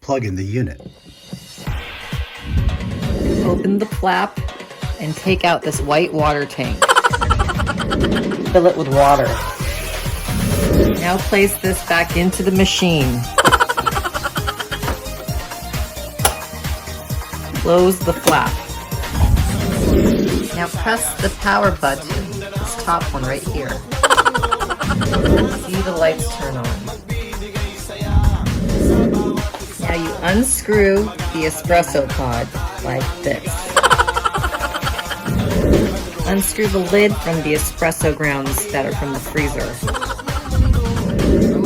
Plug in the unit. Open the flap and take out this white water tank. Fill it with water. Now place this back into the machine. Close the flap. Now press the power button, this top one right here. See the lights turn on. Now you unscrew the espresso pod like this. Unscrew the lid from the espresso grounds that are from the freezer.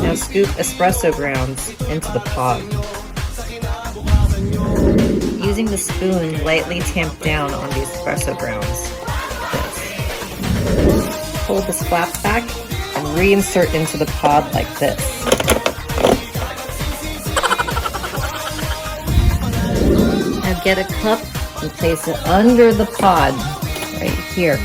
Now scoop espresso grounds into the pod. Using the spoon, lightly tamp down on the espresso grounds. Pull this flap back and reinsert into the pod like this. Now get a cup and place it under the pod, right here.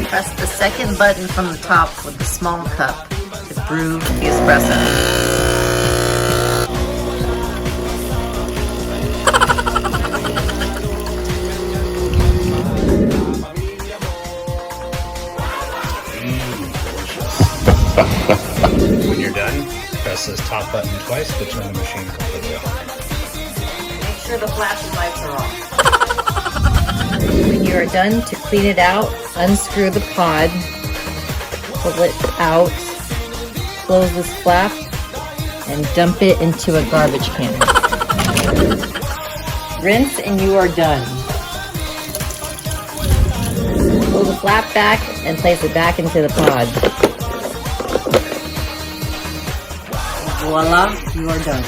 Press the second button from the top with the small cup to brew the espresso. When you're done, press this top button twice to turn the machine completely off. Make sure the flashing lights are off. When you are done to clean it out, unscrew the pod, pull it out, close this flap, and dump it into a garbage can. Rinse and you are done. Pull the flap back and place it back into the pod. Voila, you are done.